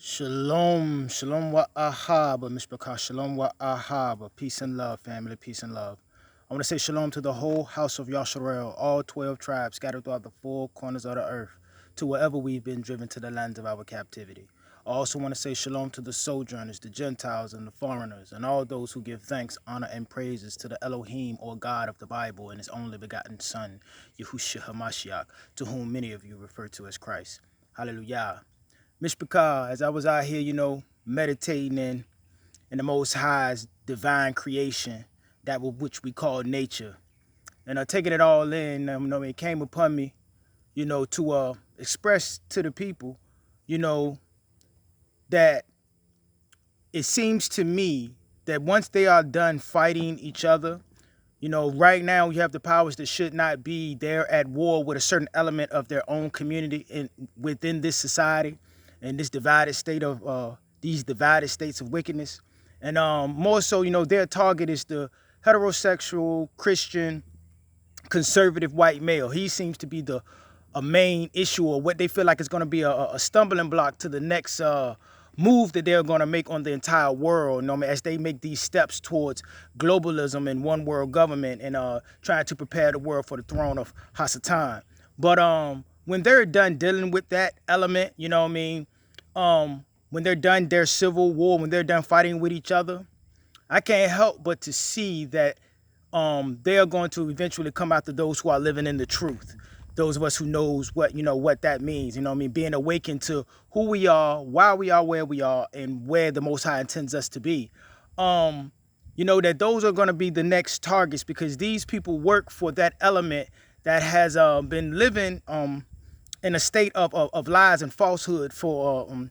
Shalom, shalom wa ahaba, mishpachah, shalom wa ahaba. Peace and love, family, peace and love. I want to say shalom to the whole house of Yasharel, all 12 tribes scattered throughout the four corners of the earth, to wherever we've been driven to the lands of our captivity. I also want to say shalom to the sojourners, the Gentiles, and the foreigners, and all those who give thanks, honor, and praises to the Elohim, or God of the Bible, and his only begotten Son, Yahushua HaMashiach, to whom many of you refer to as Christ. Hallelujah. Mishpachah, as I was out here, meditating in the Most High's divine creation, which we call nature, and taking it all in, it came upon me, to express to the people, you know, that it seems to me that once they are done fighting each other, right now you have the powers that should not be there at war with a certain element of their own community within this society and this divided state of these divided states of wickedness. And more so, their target is the heterosexual, Christian, conservative white male. He seems to be a main issue, or what they feel like is going to be a stumbling block to the next move that they're going to make on the entire world, as they make these steps towards globalism and one world government and trying to prepare the world for the throne of Hasatan. But when they're done dealing with that element, when they're done their civil war, when they're done fighting with each other, I can't help but to see that they are going to eventually come after those who are living in the truth. Those of us who knows what that means, being awakened to who we are, why we are where we are, and where the Most High intends us to be. That those are going to be the next targets, because these people work for that element that has been living in a state of lies and falsehood for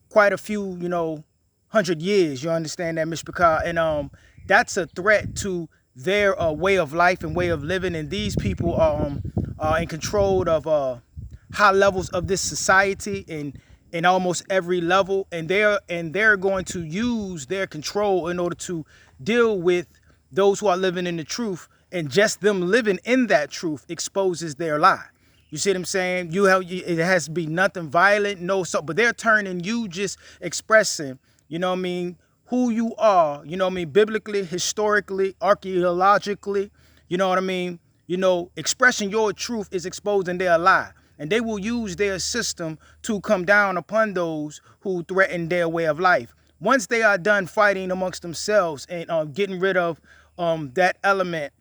quite a few, 100 years. You understand that, Mishpachah? And that's a threat to their way of life and way of living. And these people are in control of high levels of this society in almost every level, and they're going to use their control in order to deal with those who are living in the truth. And just them living in that truth exposes their lie. You see what I'm saying? It has to be nothing violent, but they're turning you just expressing, who you are, biblically, historically, archaeologically, expressing your truth is exposing their lie. And they will use their system to come down upon those who threaten their way of life. Once they are done fighting amongst themselves and getting rid of that element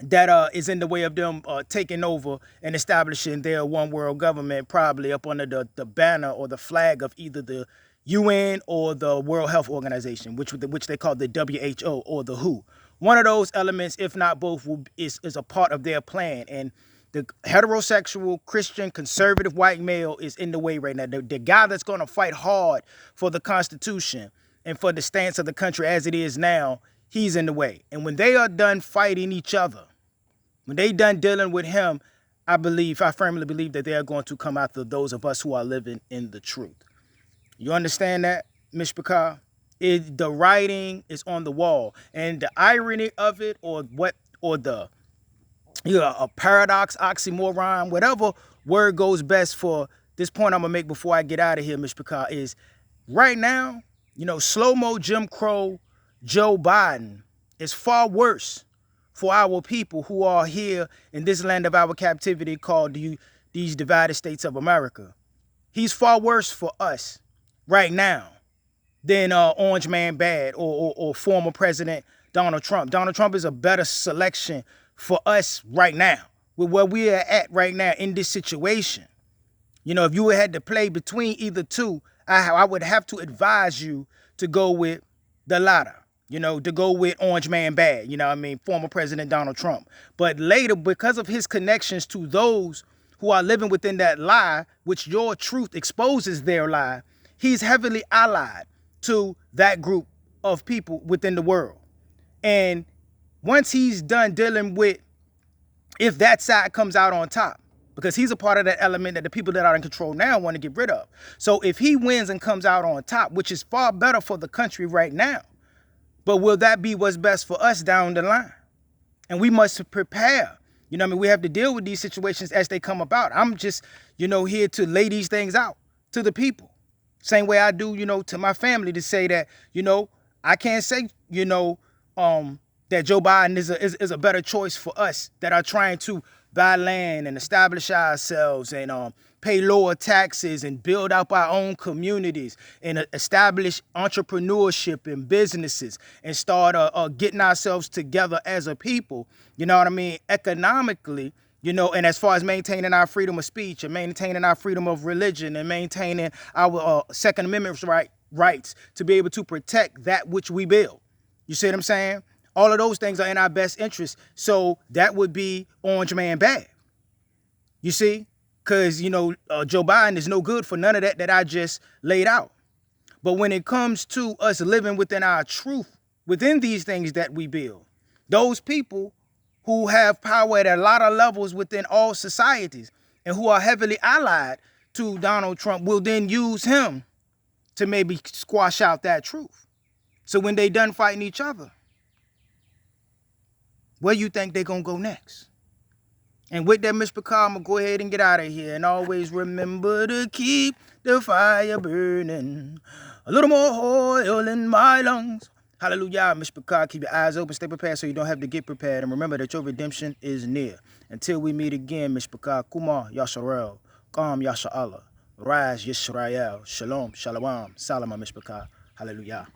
that is in the way of them taking over and establishing their one world government, probably up under the banner or the flag of either the UN or the World Health Organization, which they call the WHO or the WHO. One of those elements, if not both, is a part of their plan. And the heterosexual, Christian, conservative white male is in the way right now. The guy that's going to fight hard for the Constitution and for the stance of the country as it is now, he's in the way. And when they are done fighting each other, when they done dealing with him, I firmly believe that they are going to come after those of us who are living in the truth. You understand that, Mishpachah? The writing is on the wall, and the irony of it, or the a paradox, oxymoron, whatever word goes best for this point I'm gonna make before I get out of here, Mishpachah, is right now, slow-mo Jim Crow Joe Biden is far worse for our people who are here in this land of our captivity called these divided states of America. He's far worse for us right now than Orange Man Bad or former President Donald Trump. Donald Trump is a better selection for us right now, with where we are at right now in this situation. If you had to play between either two, I would have to advise you to go with the latter. To go with Orange Man Bad, former President Donald Trump. But later, because of his connections to those who are living within that lie, which your truth exposes their lie, he's heavily allied to that group of people within the world. And once he's done dealing with, if that side comes out on top, because he's a part of that element that the people that are in control now want to get rid of. So if he wins and comes out on top, which is far better for the country right now, but will that be what's best for us down the line? And we must prepare. We have to deal with these situations as they come about. I'm just, here to lay these things out to the people. Same way I do, to my family, to say that, I can't say, that Joe Biden is a better choice for us that are trying to buy land and establish ourselves and pay lower taxes and build up our own communities and establish entrepreneurship and businesses and start getting ourselves together as a people, you know what I mean, economically, and as far as maintaining our freedom of speech and maintaining our freedom of religion and maintaining our Second Amendment rights to be able to protect that which we build. You see what I'm saying? All of those things are in our best interest. So that would be Orange Man bad. You see? Because, Joe Biden is no good for none of that I just laid out. But when it comes to us living within our truth, within these things that we build, those people who have power at a lot of levels within all societies and who are heavily allied to Donald Trump will then use him to maybe squash out that truth. So when they done fighting each other, where you think they're going to go next? And with that, Mr. Carr, I'm going to go ahead and get out of here. And always remember to keep the fire burning. A little more oil in my lungs. Hallelujah, Mr. Carr. Keep your eyes open. Stay prepared so you don't have to get prepared. And remember that your redemption is near. Until we meet again, Mr. Carr. Kumar Yasharel. Qam Yasha Allah. Rise Yisrael. Shalom. Shalom. Salam, Mr. Carr. Hallelujah.